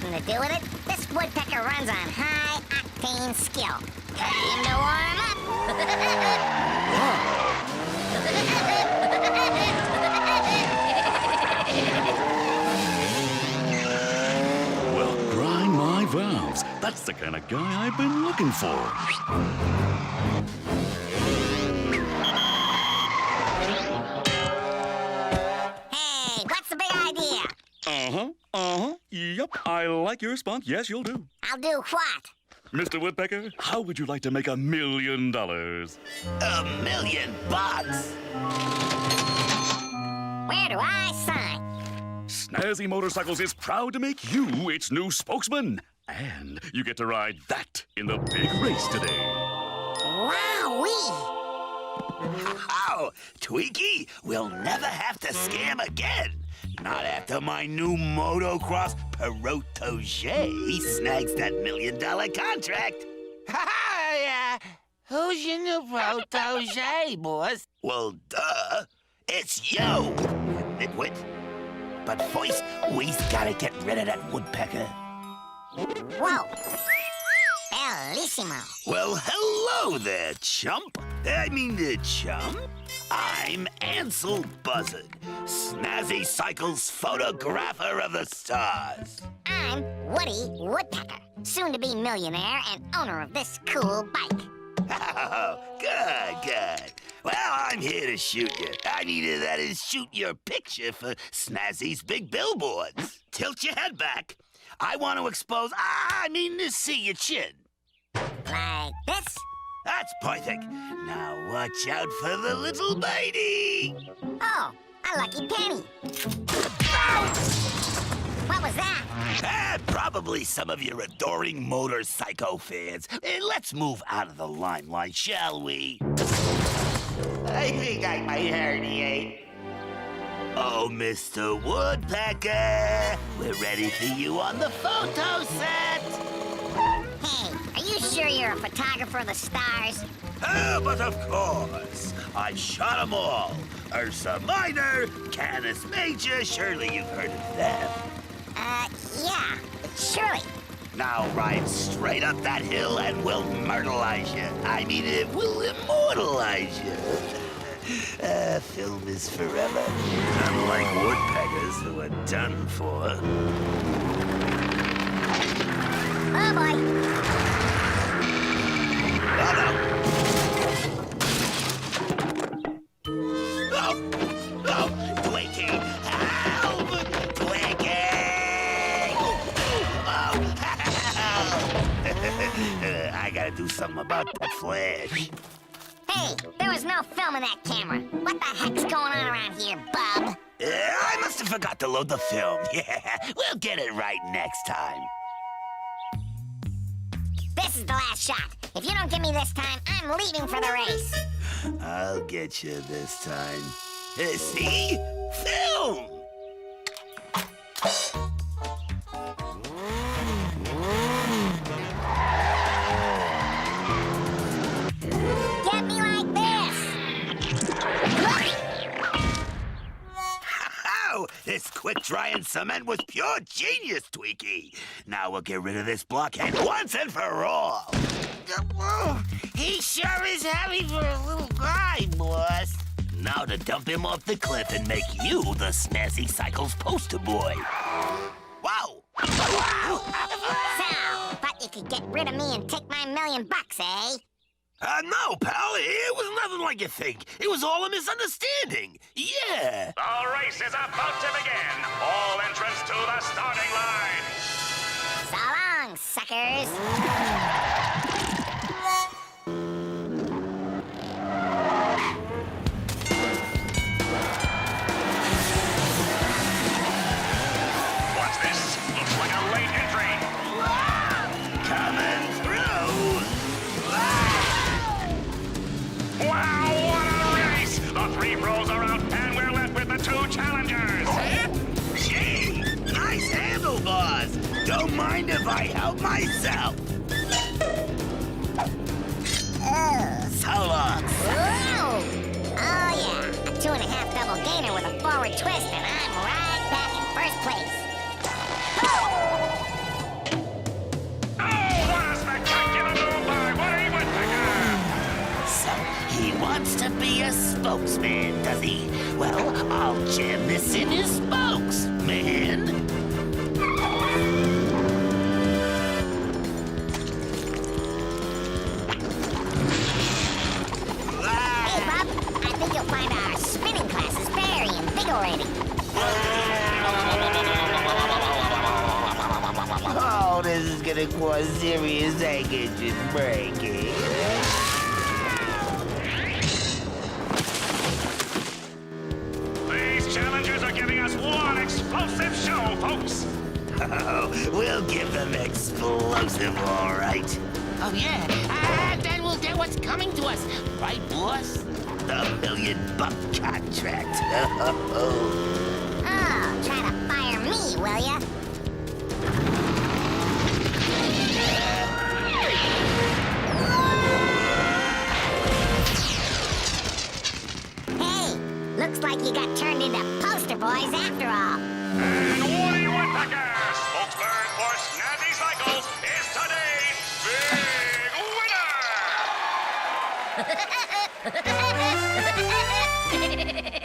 nothing to do with it. This woodpecker runs on high-octane skill. Time to warm up. Well, grind my valves. That's the kind of guy I've been looking for. Hey, what's the big idea? Yep, I like your response. Yes, you'll do. I'll do what? Mr. Woodpecker, how would you like to make $1 million? $1 million bucks? Where do I sign? Snazzy Motorcycles is proud to make you its new spokesman. And you get to ride that in the big race today. Wowee! How? Tweaky, we'll never have to scam again. Not after my new motocross protege snags that $1 million contract. Yeah. Who's your new protege, boss? Well, duh. It's you, nitwit. But first, we's gotta get rid of that woodpecker. Whoa! Bellissimo! Well, hello there, chump. Chum. I'm Ansel Buzzard, Snazzy Cycles photographer of the stars. I'm Woody Woodpecker, soon-to-be millionaire and owner of this cool bike. Oh, good. Well, I'm here to shoot you. That is, shoot your picture for Snazzy's big billboards. Tilt your head back. I want to expose, to see your chin. Like this? That's perfect. Now watch out for the little bitey. Oh, a lucky penny. What was that? Probably some of your adoring motorcycle fans. Let's move out of the limelight, shall we? I think I might herniate. Oh, Mr. Woodpecker, we're ready for you on the photo set. Hey, are you sure you're a photographer of the stars? Oh, but of course. I've shot them all. Ursa Minor, Canis Major, surely you've heard of them. Yeah, surely. Now ride straight up that hill and we'll myrtleize you. We'll immortalize you. Film is forever. Unlike woodpeckers who are done for. Oh, boy. Oh, no. Oh, Twinkie! Help! Twinkie! Oh. I gotta do something about the flash. Hey, there was no film in that camera. What the heck's going on around here, bub? I must have forgot to load the film. Yeah, we'll get it right next time. This is the last shot. If you don't get me this time, I'm leaving for the race. I'll get you this time. See? Film! Get me like this! Ow! This quick-drying cement was pure genius, Tweaky. Now we'll get rid of this blockhead once and for all. He sure is heavy for a little guy, boss. Now to dump him off the cliff and make you the Snazzy Cycles poster boy. Wow! Wow! So, but you could get rid of me and take my $1 million, eh? No, pal. It was nothing like you think. It was all a misunderstanding. Yeah. The race is about to begin. All entrants to the starting line. So long, suckers. What's this? Looks like a late entry. Coming through. Wow, what a race! The 3 pros are out, and we're left with the 2 challengers. Gee, nice handlebars. Don't mind if I help myself. So long. Whoa! Oh, yeah. A 2.5 double gainer with a forward twist, and I'm right back in first place. Oh! be a spokesman, does he? Well, I'll jam this in his spokes, man. Hey, Bob. I think you'll find our spinning classes very invigorating. Oh, this is gonna cause serious anguish and breaking. These challengers are giving us one explosive show, folks. Oh, we'll give them explosive, all right. Oh, yeah. And then we'll get what's coming to us. Right, boss? The $1 million contract. Oh, try to fire me, will ya? Hey, looks like you got turned into poster boys after all. And Woody Woodpecker, spokesman for Snazzy Cycles, is today's big winner!